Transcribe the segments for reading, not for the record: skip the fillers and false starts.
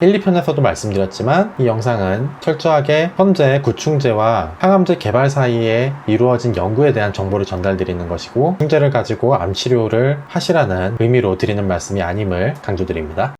1, 2편에서도 말씀드렸지만 이 영상은 철저하게 현재 구충제와 항암제 개발 사이에 이루어진 연구에 대한 정보를 전달드리는 것이고, 구충제를 가지고 암 치료를 하시라는 의미로 드리는 말씀이 아님을 강조드립니다.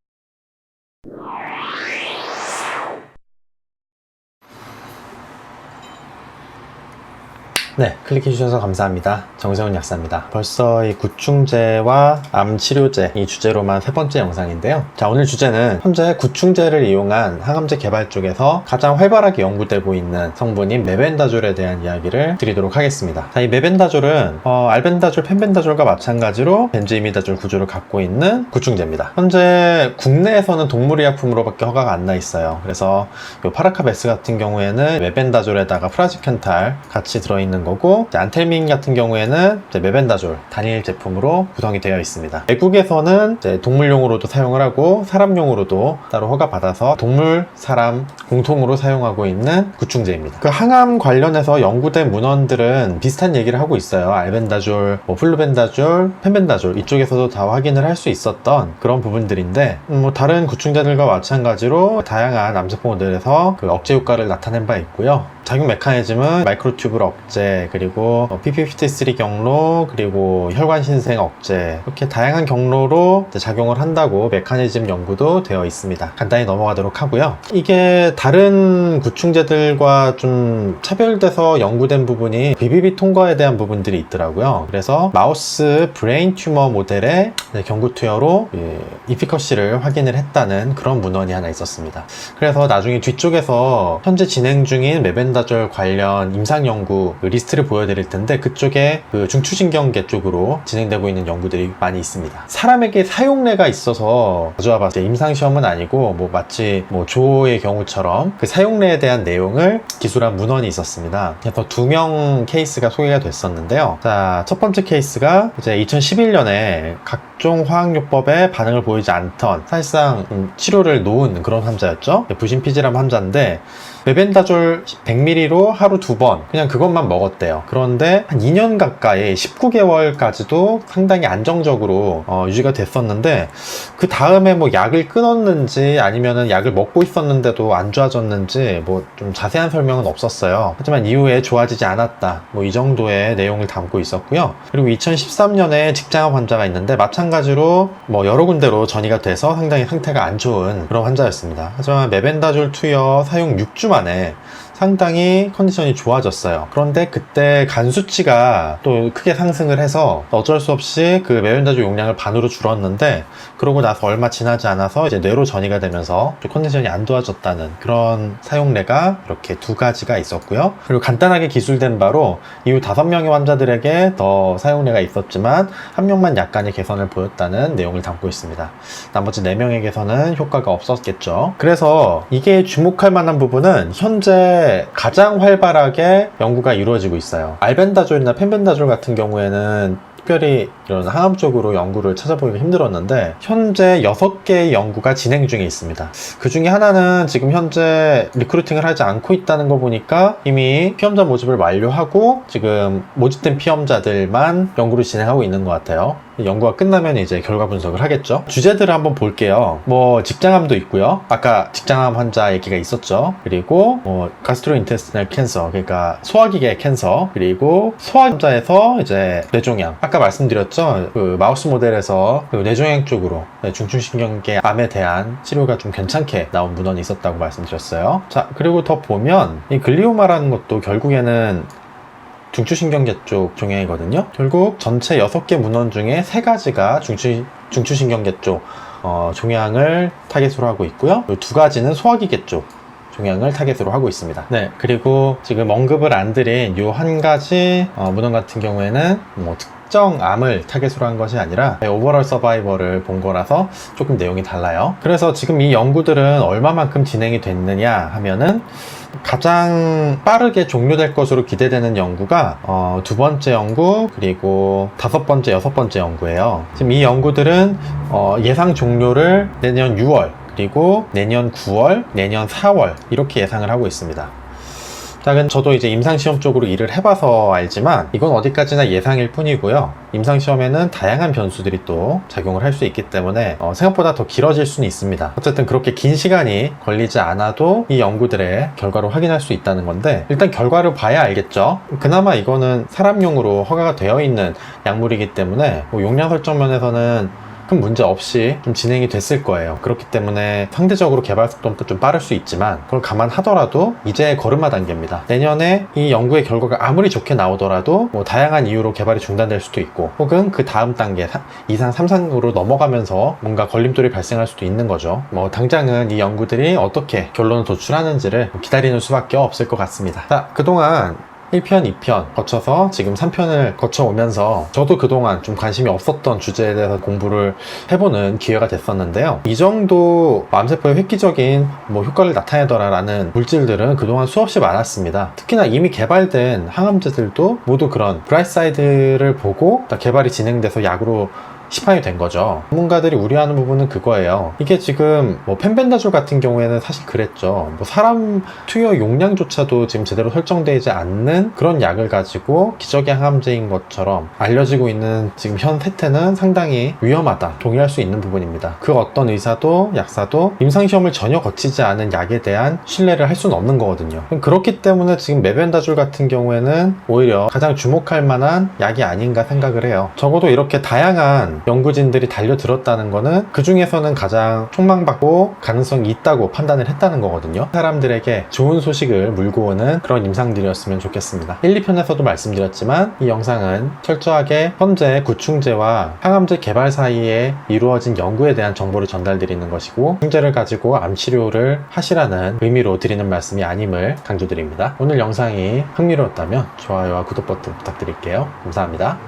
네, 클릭해주셔서 감사합니다. 정세훈 약사입니다. 벌써 이 구충제와 암 치료제 이 주제로만 세 번째 영상인데요. 자, 오늘 주제는 현재 구충제를 이용한 항암제 개발 쪽에서 가장 활발하게 연구되고 있는 성분인 메벤다졸에 대한 이야기를 드리도록 하겠습니다. 자, 이 메벤다졸은 알벤다졸, 펜벤다졸과 마찬가지로 벤조이미다졸 구조를 갖고 있는 구충제입니다. 현재 국내에서는 동물의약품으로밖에 허가가 안 나 있어요. 그래서 이 파라카베스 같은 경우에는 메벤다졸에다가 프라지켄탈 같이 들어있는 거고, 안텔민 같은 경우에는 메벤다졸 단일 제품으로 구성이 되어 있습니다. 외국에서는 동물용으로도 사용을 하고 사람용으로도 따로 허가받아서 동물, 사람 공통으로 사용하고 있는 구충제입니다. 그 항암 관련해서 연구된 문헌들은 비슷한 얘기를 하고 있어요. 알벤다졸, 플루벤다졸, 펜벤다졸 이쪽에서도 다 확인을 할 수 있었던 그런 부분들인데, 다른 구충제들과 마찬가지로 다양한 암세포 모델에서 그 억제 효과를 나타낸 바 있고요. 작용 메커니즘은 마이크로튜블 억제, 그리고 p53 경로, 그리고 혈관 신생 억제, 이렇게 다양한 경로로 작용을 한다고 메커니즘 연구도 되어 있습니다. 간단히 넘어가도록 하고요. 이게 다른 구충제들과 좀 차별돼서 연구된 부분이 BBB 통과에 대한 부분들이 있더라고요. 그래서 마우스 브레인 튜머 모델의 경구 투여로 이피커시를 확인을 했다는 그런 문헌이 하나 있었습니다. 그래서 나중에 뒤쪽에서 현재 진행 중인 메벤다졸 관련 임상 연구 리스트를 보여드릴 텐데, 그쪽에 그 중추신경계 쪽으로 진행되고 있는 연구들이 많이 있습니다. 사람에게 사용례가 있어서 가져와봤을 때 임상시험은 아니고 마치 조의 경우처럼 그 사용례에 대한 내용을 기술한 문헌이 있었습니다. 그래서 2명 케이스가 소개가 됐었는데요. 자, 첫 번째 케이스가 이제 2011년에 각종 화학요법에 반응을 보이지 않던, 사실상 치료를 놓은 그런 환자였죠. 부신피질암 환자인데 메벤다졸 100ml로 하루 2번 그냥 그것만 먹었대요. 그런데 한 2년 가까이 19개월까지도 상당히 안정적으로 유지가 됐었는데, 그 다음에 약을 끊었는지 아니면은 약을 먹고 있었는데도 안 좋아졌는지 좀 자세한 설명은 없었어요. 하지만 이후에 좋아지지 않았다, 이 정도의 내용을 담고 있었고요. 그리고 2013년에 직장암 환자가 있는데 마찬가지로 여러 군데로 전이가 돼서 상당히 상태가 안 좋은 그런 환자였습니다. 하지만 메벤다졸 투여 사용 6주 만에 상당히 컨디션이 좋아졌어요. 그런데 그때 간 수치가 또 크게 상승을 해서 어쩔 수 없이 그 메벤다졸 용량을 반으로 줄었는데, 그러고 나서 얼마 지나지 않아서 이제 뇌로 전이가 되면서 컨디션이 안 좋아졌다는 그런 사용례가 이렇게 두 가지가 있었고요. 그리고 간단하게 기술된 바로 이후 5명의 환자들에게 더 사용례가 있었지만 1명만 약간의 개선을 보였다는 내용을 담고 있습니다. 나머지 4명에게서는 효과가 없었겠죠. 그래서 이게 주목할 만한 부분은 현재 가장 활발하게 연구가 이루어지고 있어요. 알벤다졸이나 펜벤다졸 같은 경우에는 특별히 이런 항암 쪽으로 연구를 찾아보기가 힘들었는데, 현재 6개의 연구가 진행 중에 있습니다. 그 중에 하나는 지금 현재 리크루팅을 하지 않고 있다는 거 보니까 이미 피험자 모집을 완료하고 지금 모집된 피험자들만 연구를 진행하고 있는 것 같아요. 연구가 끝나면 이제 결과 분석을 하겠죠. 주제들을 한번 볼게요. 직장암도 있고요. 아까 직장암 환자 얘기가 있었죠. 그리고 가스트로인테스티널 캔서, 그러니까 소화기계 캔서, 그리고 소화기자에서 이제 뇌종양, 아까 말씀드렸죠. 그 마우스 모델에서 그 뇌종양 쪽으로 중추신경계 암에 대한 치료가 좀 괜찮게 나온 문헌이 있었다고 말씀드렸어요. 자, 그리고 더 보면 이 글리오마라는 것도 결국에는 중추신경계 쪽 종양이거든요. 결국 전체 6개 문헌 중에 3가지가 중추신경계 쪽 종양을 타겟으로 하고 있고요. 2가지는 소화기계 쪽 종양을 타겟으로 하고 있습니다. 네, 그리고 지금 언급을 안 드린 이 한 가지 문헌 같은 경우에는 특정 암을 타겟으로 한 것이 아니라 오버럴 서바이벌을 본 거라서 조금 내용이 달라요. 그래서 지금 이 연구들은 얼마만큼 진행이 됐느냐 하면은, 가장 빠르게 종료될 것으로 기대되는 연구가 2번째 연구, 그리고 5번째, 6번째 연구예요. 지금 이 연구들은 예상 종료를 내년 6월, 그리고 내년 9월, 내년 4월 이렇게 예상을 하고 있습니다. 저도 이제 임상시험 쪽으로 일을 해봐서 알지만 이건 어디까지나 예상일 뿐이고요. 임상시험에는 다양한 변수들이 또 작용을 할 수 있기 때문에 생각보다 더 길어질 수는 있습니다. 어쨌든 그렇게 긴 시간이 걸리지 않아도 이 연구들의 결과를 확인할 수 있다는 건데, 일단 결과를 봐야 알겠죠. 그나마 이거는 사람용으로 허가가 되어 있는 약물이기 때문에 뭐 용량 설정 면에서는 큰 문제 없이 좀 진행이 됐을 거예요. 그렇기 때문에 상대적으로 개발 속도는 좀 빠를 수 있지만, 그걸 감안하더라도 이제 걸음마 단계입니다. 내년에 이 연구의 결과가 아무리 좋게 나오더라도 뭐 다양한 이유로 개발이 중단될 수도 있고, 혹은 그 다음 단계 2상, 3상으로 넘어가면서 뭔가 걸림돌이 발생할 수도 있는 거죠. 뭐 당장은 이 연구들이 어떻게 결론을 도출하는지를 기다리는 수밖에 없을 것 같습니다. 자, 그동안 1편, 2편 거쳐서 지금 3편을 거쳐오면서 저도 그동안 좀 관심이 없었던 주제에 대해서 공부를 해보는 기회가 됐었는데요. 이 정도 암세포의 획기적인 뭐 효과를 나타내더라라는 물질들은 그동안 수없이 많았습니다. 특히나 이미 개발된 항암제들도 모두 그런 브라이트사이드를 보고 개발이 진행돼서 약으로 시판이 된 거죠. 전문가들이 우려하는 부분은 그거예요. 이게 지금 뭐 펜벤다졸 같은 경우에는 사실 그랬죠. 뭐 사람 투여 용량조차도 지금 제대로 설정되지 않는 그런 약을 가지고 기적의 항암제인 것처럼 알려지고 있는 지금 현 세태는 상당히 위험하다, 동의할 수 있는 부분입니다. 그 어떤 의사도 약사도 임상시험을 전혀 거치지 않은 약에 대한 신뢰를 할 수는 없는 거거든요. 그렇기 때문에 지금 메벤다졸 같은 경우에는 오히려 가장 주목할 만한 약이 아닌가 생각을 해요. 적어도 이렇게 다양한 연구진들이 달려들었다는 거는 그 중에서는 가장 촉망받고 가능성이 있다고 판단을 했다는 거거든요. 사람들에게 좋은 소식을 물고 오는 그런 임상들이었으면 좋겠습니다. 1, 2편에서도 말씀드렸지만 이 영상은 철저하게 현재 구충제와 항암제 개발 사이에 이루어진 연구에 대한 정보를 전달드리는 것이고, 구충제를 가지고 암치료를 하시라는 의미로 드리는 말씀이 아님을 강조드립니다. 오늘 영상이 흥미로웠다면 좋아요와 구독 버튼 부탁드릴게요. 감사합니다.